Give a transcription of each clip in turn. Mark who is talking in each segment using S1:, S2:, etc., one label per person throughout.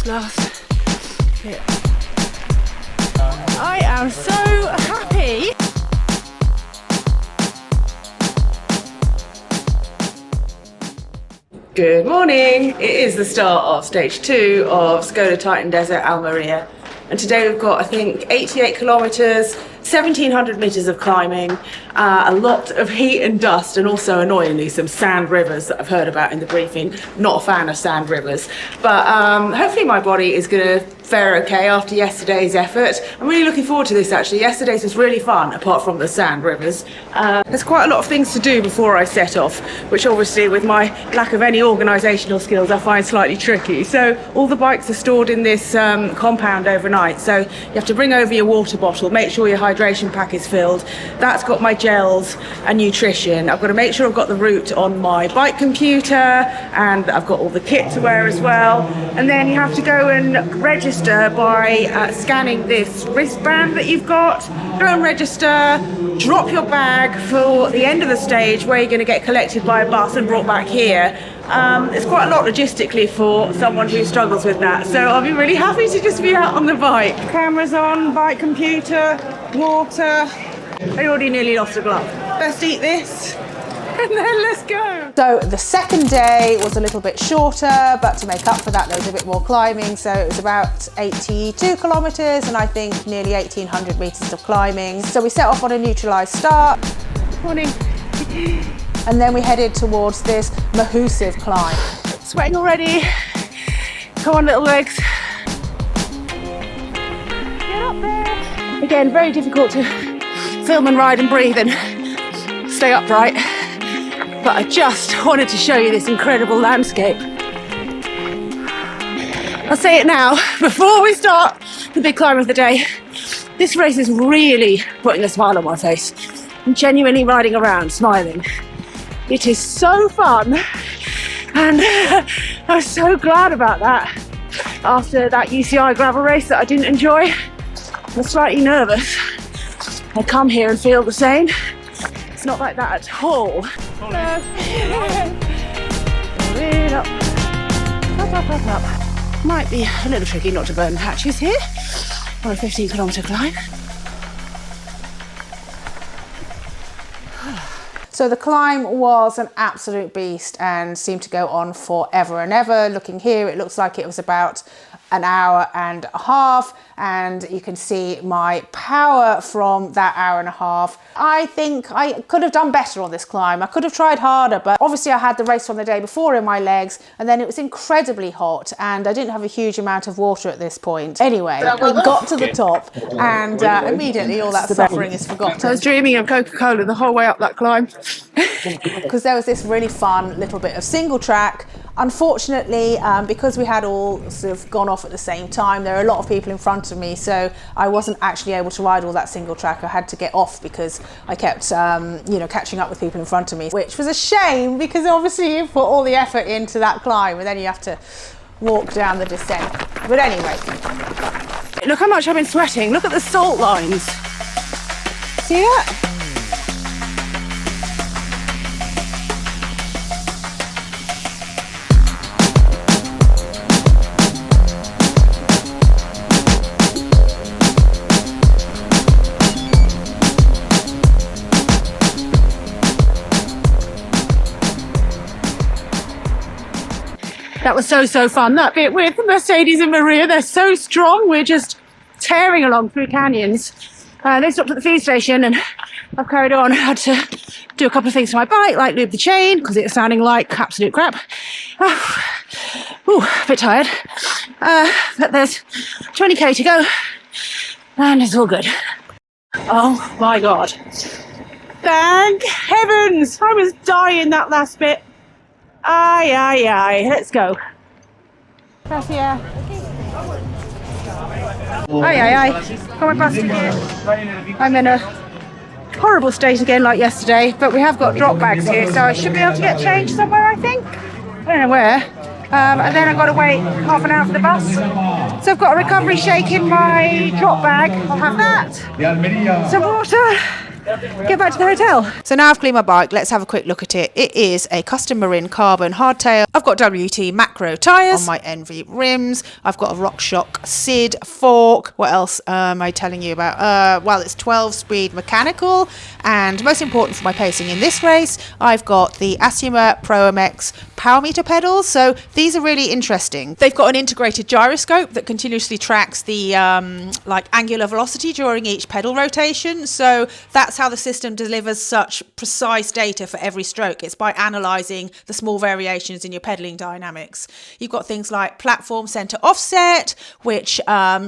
S1: last bit. I am so happy. Good morning. It is the start of stage 2 of Titan Desert Almería. And today we've got, I think, 88 kilometres, 1,700 metres of climbing, a lot of heat and dust, and also, annoyingly, some sand rivers that I've heard about in the briefing. Not a fan of sand rivers. But hopefully my body is going to fare okay after yesterday's effort. I'm really looking forward to this, actually. Yesterday's was really fun, apart from the sand rivers. There's quite a lot of things to do before I set off, which obviously, with my lack of any organisational skills, I find slightly tricky. So all the bikes are stored in this compound overnight. So you have to bring over your water bottle, make sure your hydration pack is filled. That's got my gels and nutrition. I've got to make sure I've got the route on my bike computer, and I've got all the kit to wear as well. And then you have to go and register by scanning this wristband that you've got. Go and register, drop your bag for the end of the stage, where you're going to get collected by a bus and brought back here. It's quite a lot logistically for someone who struggles with that, so I'll be really happy to just be out on the bike. Cameras on, bike computer, water. I already nearly lost a glove. Best eat this and then let's go.
S2: So the second day was a little bit shorter, but to make up for that there was a bit more climbing, so it was about 82 kilometres and I think nearly 1,800 metres of climbing. So we set off on a neutralised start.
S1: Morning.
S2: And then we headed towards this massive climb.
S1: Sweating already. Come on, little legs. Get up there. Again, very difficult to film and ride and breathe and stay upright. But I just wanted to show you this incredible landscape. I'll say it now, before we start the big climb of the day. This race is really putting a smile on my face. I'm genuinely riding around, smiling. It is so fun, and I'm so glad about that. After that UCI gravel race that I didn't enjoy, I'm slightly nervous. I come here and feel the same. It's not like that at all. Up. Might be a little tricky not to burn patches here on a 15-kilometre climb.
S2: So the climb was an absolute beast and seemed to go on forever and ever. Looking here, it looks like it was about an hour and a half, and you can see my power from that hour and a half. I think I could have done better on this climb. I could have tried harder, but obviously I had the race from the day before in my legs, and then it was incredibly hot and I didn't have a huge amount of water at this point. Anyway, we got to the top and immediately all that suffering is forgotten.
S1: I was dreaming of Coca-Cola the whole way up that climb.
S2: Because there was this really fun little bit of single track. Unfortunately, because we had all sort of gone off at the same time, there are a lot of people in front of me, so I wasn't actually able to ride all that single track. I had to get off because I kept, catching up with people in front of me, which was a shame because obviously you put all the effort into that climb and then you have to walk down the descent. But anyway.
S1: Look how much I've been sweating. Look at the salt lines. See that? That was so fun. That bit with Mercedes and Maria, they're so strong. We're just tearing along through canyons. They stopped at the feed station and I've carried on. I had to do a couple of things to my bike, like lube the chain, because it was sounding like absolute crap. A bit tired. But there's 20k to go and it's all good. Oh my God. Thank heavens. I was dying that last bit. Aye, let's go. Gracias. Aye. Come past here. I'm in a horrible state again like yesterday, but we have got drop bags here, so I should be able to get changed somewhere, I think. I don't know where. And then I've got to wait half an hour for the bus. So I've got a recovery shake in my drop bag. I'll have that. Some water. get back to the hotel.
S2: So now I've cleaned my bike, let's have a quick look at it. It is a custom Marin carbon hardtail. I've got WT macro tyres on my Envy rims. I've got a RockShox Sid fork. What else am I telling you about? Well, it's 12-speed mechanical, and most important for my pacing in this race, I've got the Asima Pro MX power meter pedals. So these are really interesting. They've got an integrated gyroscope that continuously tracks the like angular velocity during each pedal rotation. So that's how the system delivers such precise data for every stroke. It's by analysing the small variations in your pedalling dynamics. You've got things like platform centre offset, which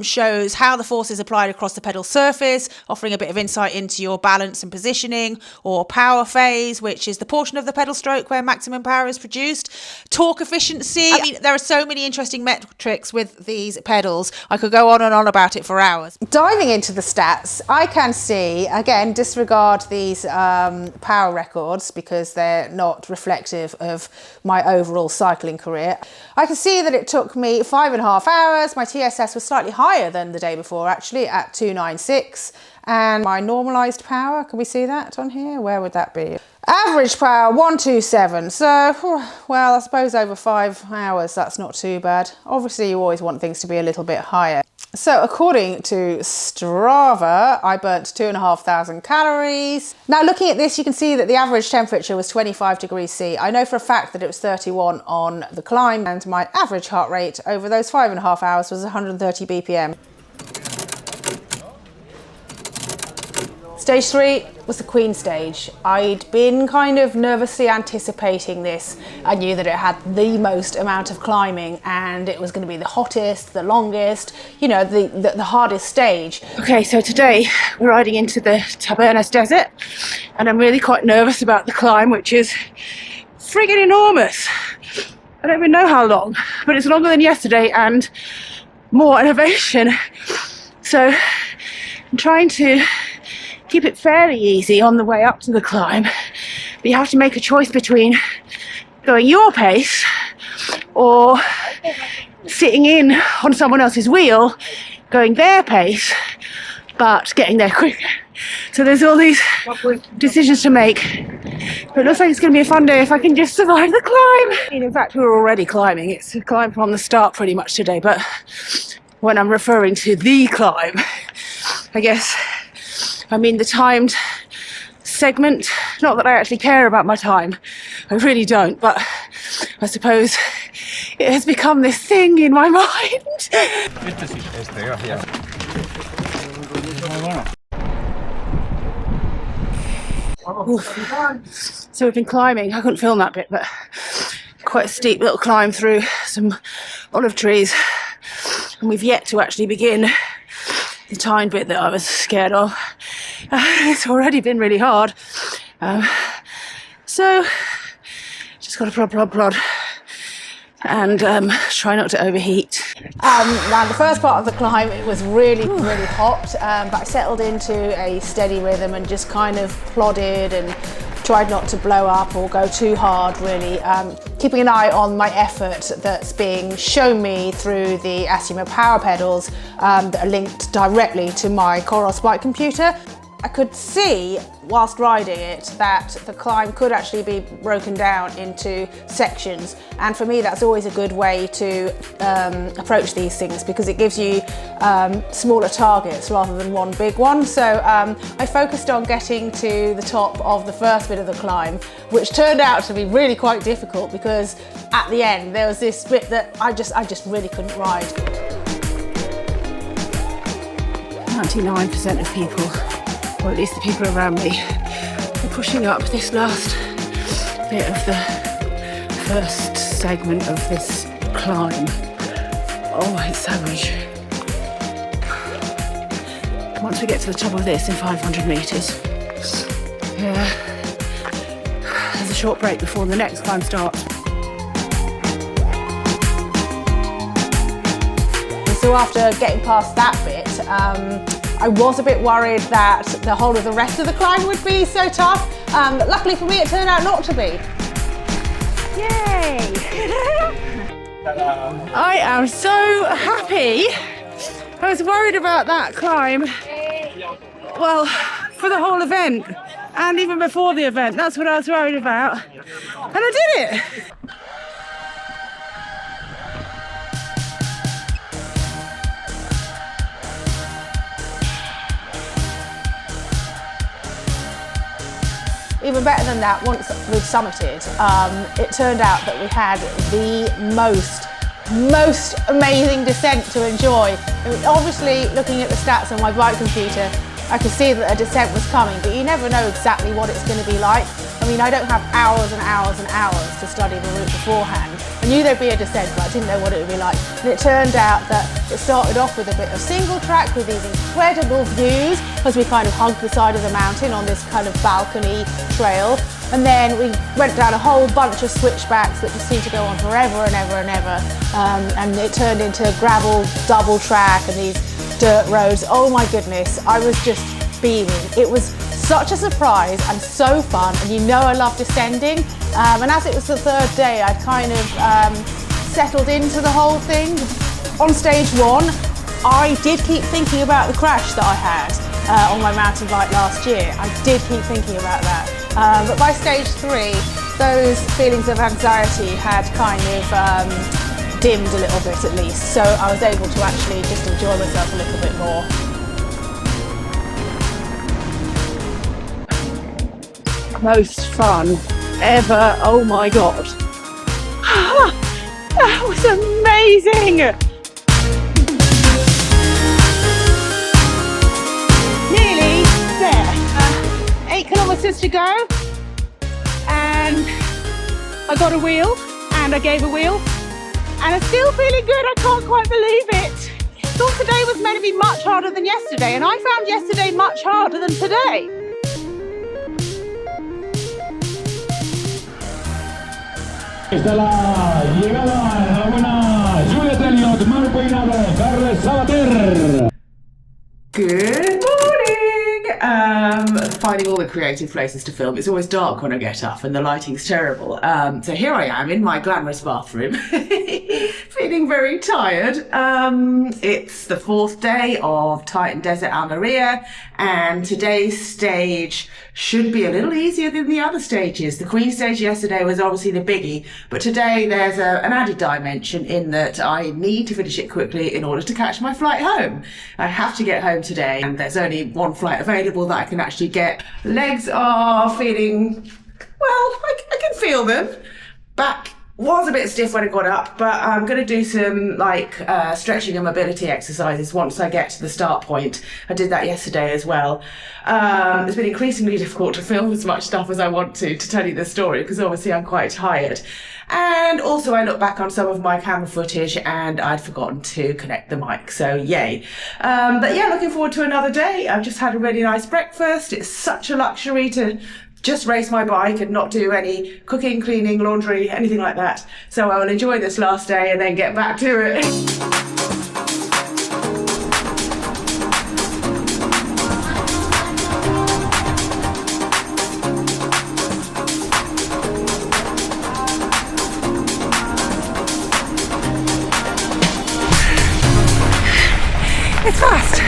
S2: shows how the force is applied across the pedal surface, offering a bit of insight into your balance and positioning, or power phase, which is the portion of the pedal stroke where maximum power is produced. Torque efficiency. I mean, there are so many interesting metrics with these pedals. I could go on and on about it for hours. Diving into the stats, I can see, again, disregard these power records because they're not reflective of my overall cycling career. I can see that it took me 5.5 hours. My TSS was slightly higher than the day before, actually, at 296. And my normalised power, can we see that on here? Where would that be? Average power 127. So, well, I suppose over 5 hours, that's not too bad. Obviously, you always want things to be a little bit higher. So according to Strava, I burnt 2,500 calories. Now looking at this, you can see that the average temperature was 25 degrees C. I know for a fact that it was 31 on the climb, and my average heart rate over those 5.5 hours was 130 BPM. Stage 3 was the Queen stage. I'd been kind of nervously anticipating this. I knew that it had the most amount of climbing and it was going to be the hottest, the longest, you know, the hardest stage.
S1: Okay, so today we're riding into the Titan Desert and I'm really quite nervous about the climb, which is friggin' enormous. I don't even know how long, but it's longer than yesterday and more elevation. So I'm trying to keep it fairly easy on the way up to the climb, but you have to make a choice between going your pace or sitting in on someone else's wheel, going their pace, but getting there quicker. So there's all these decisions to make, but it looks like it's going to be a fun day if I can just survive the climb. In fact, we're already climbing. It's a climb from the start pretty much today, but when I'm referring to the climb, I guess I mean the timed segment. Not that I actually care about my time, I really don't, but I suppose it has become this thing in my mind. So we've been climbing, I couldn't film that bit, but quite a steep little climb through some olive trees, and we've yet to actually begin the timed bit that I was scared of. It's already been really hard, so just got to plod and try not to overheat.
S2: Now the first part of the climb, it was really hot, but I settled into a steady rhythm and just kind of plodded and tried not to blow up or go too hard, really. Keeping an eye on my effort that's being shown me through the Asima power pedals that are linked directly to my Coros bike computer. I could see whilst riding it that the climb could actually be broken down into sections, and for me that's always a good way to approach these things because it gives you smaller targets rather than one big one. So I focused on getting to the top of the first bit of the climb, which turned out to be really quite difficult because at the end there was this bit that I just really couldn't ride.
S1: 99% of people, or at least the people around me, are pushing up this last bit of the first segment of this climb. Oh, it's savage. Once we get to the top of this in 500 metres, there's a short break before the next climb starts.
S2: So after getting past that bit, I was a bit worried that the whole of the rest of the climb would be so tough, but luckily for me it turned out not to be.
S1: Yay! I am so happy. I was worried about that climb. Well, for the whole event and even before the event. That's what I was worried about. And I did it.
S2: Even better than that, once we'd summited, it turned out that we had the most amazing descent to enjoy. I mean, obviously, looking at the stats on my bike computer, I could see that a descent was coming, but you never know exactly what it's going to be like. I mean, I don't have hours and hours and hours to study the route beforehand. I knew there'd be a descent, but I didn't know what it would be like. And it turned out that it started off with a bit of single track with these incredible views as we kind of hugged the side of the mountain on this kind of balcony trail. And then we went down a whole bunch of switchbacks that just seemed to go on forever and ever and ever. And it turned into gravel double track and these dirt roads. Oh my goodness, I was just beaming. It was such a surprise and so fun, and you know I love descending. And as it was the third day, I'd kind of settled into the whole thing. On stage one, I did keep thinking about the crash that I had on my mountain bike last year. I did keep thinking about that. But by stage three, those feelings of anxiety had kind of dimmed a little bit at least. So I was able to actually just enjoy myself a little bit more.
S1: Most fun ever. Oh my god. That was amazing. Nearly there. 8 kilometers to go, and I got a wheel and I gave a wheel, and I'm still feeling good. I can't quite believe it. Thought today was meant to be much harder than yesterday, and I found yesterday much harder than today.
S3: Está la llegada, enhorabuena, Juliet, Elliott, Marco Hinado, Carles Sabater.
S1: Good morning! Finding all the creative places to film. It's always dark when I get up and the lighting's terrible. So here I am in my glamorous bathroom, feeling very tired. It's the 4th day of Titan Desert Almería, and today's stage should be a little easier than the other stages. The Queen stage yesterday was obviously the biggie, but today there's an added dimension in that I need to finish it quickly in order to catch my flight home. I have to get home today, and there's only one flight available that I can actually get. Legs are feeling, well, I can feel them. Back was a bit stiff when I got up, but I'm going to do some stretching and mobility exercises once I get to the start point. I did that yesterday as well. It's been increasingly difficult to film as much stuff as I want to tell you the story, because obviously I'm quite tired. And also I look back on some of my camera footage and I'd forgotten to connect the mic, so yay. But yeah, looking forward to another day. I've just had a really nice breakfast. It's such a luxury to just race my bike and not do any cooking, cleaning, laundry, anything like that. So I will enjoy this last day and then get back to it. It's fast.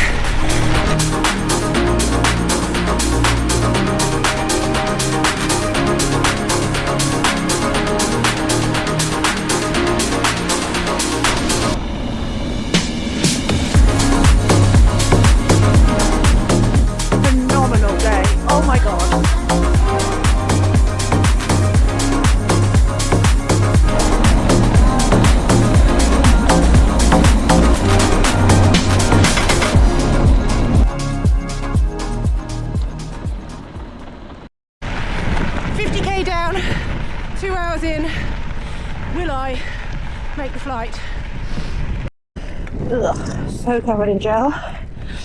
S1: Phenomenal day. Oh my god. Down, 2 hours in. Will I make the flight? Ugh, so covered in gel.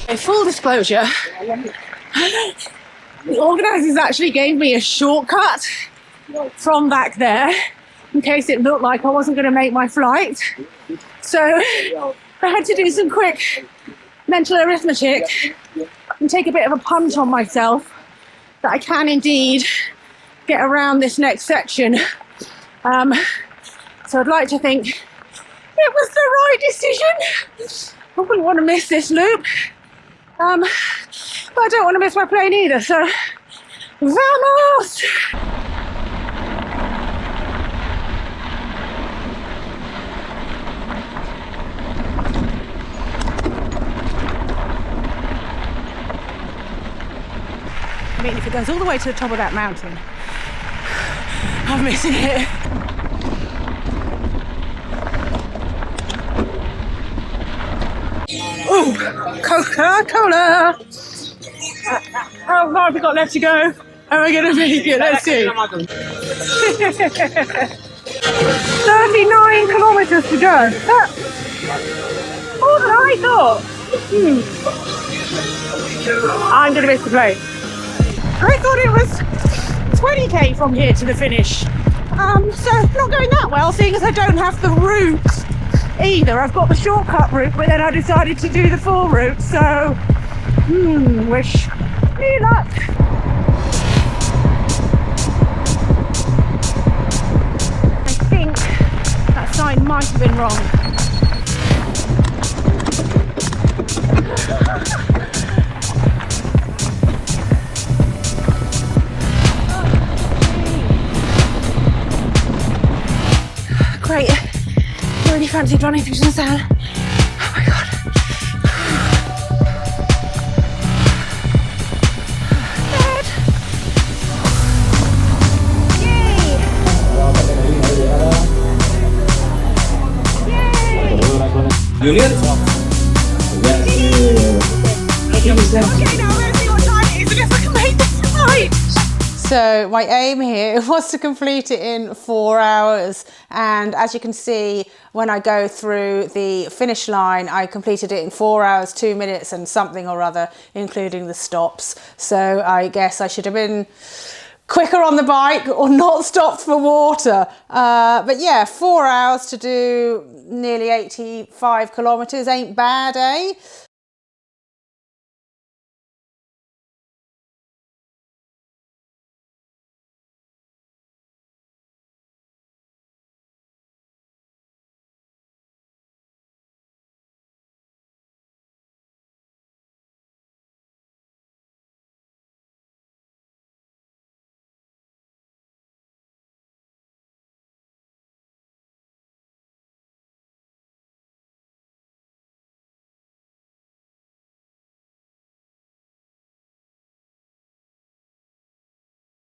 S1: In full disclosure, the organisers actually gave me a shortcut from back there in case it looked like I wasn't going to make my flight. So I had to do some quick mental arithmetic and take a bit of a punt on myself that I can indeed get around this next section. So I'd like to think it was the right decision. I wouldn't want to miss this loop.
S2: but I don't want to miss my plane either, so vamos! I mean, if it goes all the way to the top of that mountain, I'm missing it. Oh, Coca-Cola! How far have we got left to go? Am I going to make it? Let's see. 39 kilometers to go. That's more than I thought. I'm going to miss the plane. I thought it was 20k from here to the finish. So not going that well, seeing as I don't have the route either. I've got the shortcut route, but then I decided to do the full route, so wish me luck. I think that sign might have been wrong. Great. I really fancied running through some sand. Oh my god. Dad. Yay! Yay!
S3: Juliet?
S2: Okay, now let's see what time it is and if I can make this right. So my aim here was to complete it in 4 hours, and as you can see, when I go through the finish line, I completed it in 4 hours, 2 minutes and something or other, including the stops. So I guess I should have been quicker on the bike or not stopped for water. But yeah, 4 hours to do nearly 85 kilometers ain't bad, eh?